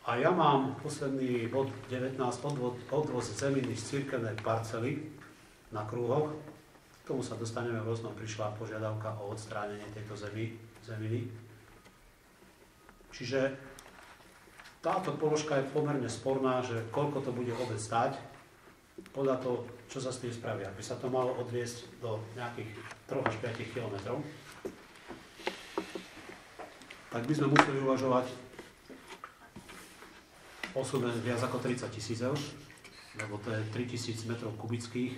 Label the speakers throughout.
Speaker 1: A ja mám posledný bod 19, odvoz zeminy z cirkevnej parcely na krúhoch. K tomu sa dostaneme v rôznom. Prišla požiadavka o odstránenie tejto zeminy. Čiže táto položka je pomerne sporná, že koľko to bude vôbec stáť, podľa toho, čo sa s tým spraví. Ak by sa to malo odviesť do nejakých 3 až 5 kilometrov, tak by sme museli uvažovať o sume viac ako 30 000 eur, lebo to je 3000 metrov kubických.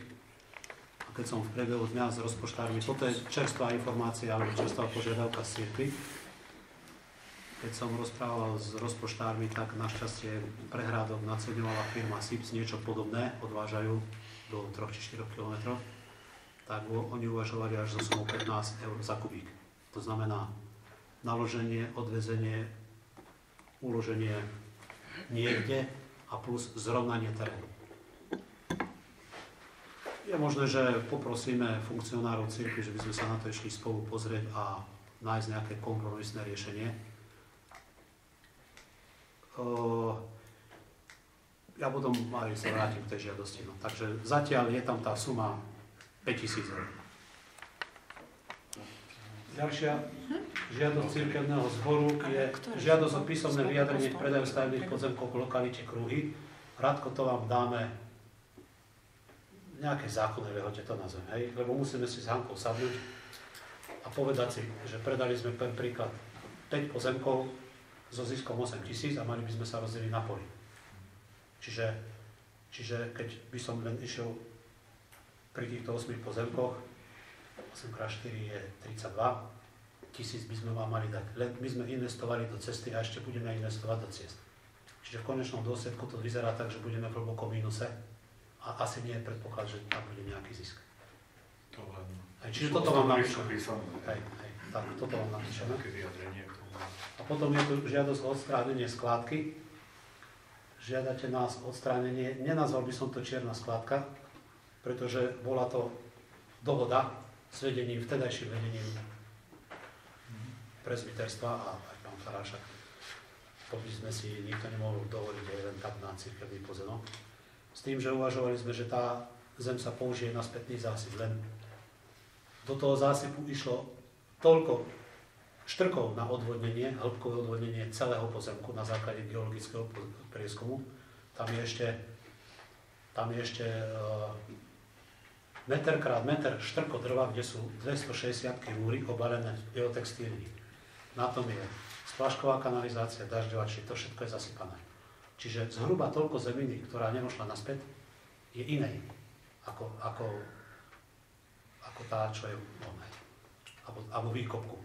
Speaker 1: A keď som v priebehu dňa s rozpočtármi, toto je čerstvá informácia, alebo čerstvá požiadavka z cirkvi. Keď som rozprával s rozpočtármi, tak našťastie Prehrádok naceňovala firma SIPS niečo podobné, odvážajú do 3 či 4 km, tak oni uvažovali až zo sumou 15 eur za kubík. To znamená naloženie, odvezenie, uloženie niekde a plus zrovnanie terénu. Je možné, že poprosíme funkcionárov cirkvi, že by sme sa na to išli spolu pozrieť a nájsť nejaké kompromisné riešenie. Ja potom aj sa vrátim k tej žiadosti. No. Takže zatiaľ je tam tá suma 5000 eur. Ďalšia žiadosť cirkevného zboru je žiadosť o písomné vyjadrenie k predaju stavebných pozemkov v lokalite Krúhy. Rádko to vám dáme nejaké zákonné lehote, to nazvem, hej? Lebo musíme si s Hankou sadnúť a povedať si, že predali sme príklad 5 pozemkov so ziskom 8 000 a mali by sme sa rozdeliť na poli. Čiže keď by som len išiel pri týchto 8 pozemkoch, 8x4 je 32 000 by sme vám mali dať. My sme investovali do cesty a ešte budeme investovať do ciest. Čiže v konečnom dôsledku to vyzerá tak, že budeme v hlbokom mínuse a asi nie je predpoklad, že tam bude nejaký zisk. Čiže toto vám napíšeme. Tak, toto vám napíšeme. A potom je tu žiadosť o odstránenie skládky. Žiadate nás o odstránenie, nenazval by som to čierna skládka, pretože bola to dohoda s vedením, vtedajším vedením prezbiterstva a aj pán Farášak. To by sme si nikto nemohol dovoliť aj len tak na cirkevný pozemok. S tým, že uvažovali sme, že tá zem sa použije na spätný zásyp, len do toho zásypu išlo toľko štrkov na odvodnenie, hĺbkové odvodnenie celého pozemku na základe geologického prieskumu. Tam je ešte meter krát meter štrko drva, kde sú 260 kúry obalené v biotextílii. Na tom je splašková kanalizácia, dažďovačie, to všetko je zasypané. Čiže zhruba toľko zeminy, ktorá nemošla naspäť, je inej ako tá, čo je voľnej, alebo výkopku.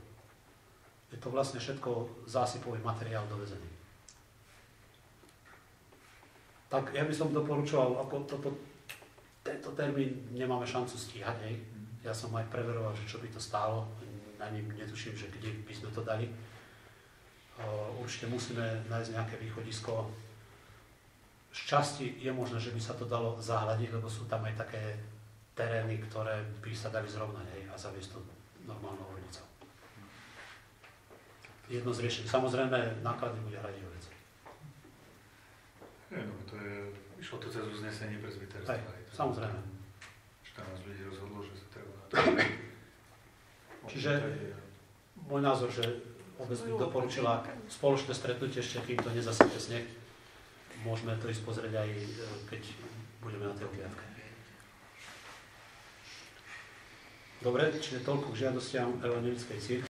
Speaker 1: Je to vlastne všetko zásypový materiál dovezený. Tak ja by som doporučoval, ako tento termín nemáme šancu stíhať, hej. Ja som aj preveroval, že čo by to stálo, ani netuším, že kde by sme to dali. Určite musíme nájsť nejaké východisko. Šťastí je možné, že by sa to dalo zahľadiť, lebo sú tam aj také terény, ktoré by sa dali zrovnať, hej, a zaviesť to normálnou ornicou. Jedno z riešení. Samozrejme, náklady bude hradiť vec.
Speaker 2: No, to je, išlo to cez uznesenie prezbiterstva.
Speaker 1: Samozrejme.
Speaker 2: 14 ľudí rozhodlo, že sa treba na to.
Speaker 1: Čiže môj názor, že obec by doporučila spoločné stretnutie, ešte kým to nezasype sneh. Môžeme to ísť pozrieť aj keď budeme na tej obliadke. Dobre, čiže toľko k žiadostiam Evangelickej cirkvi.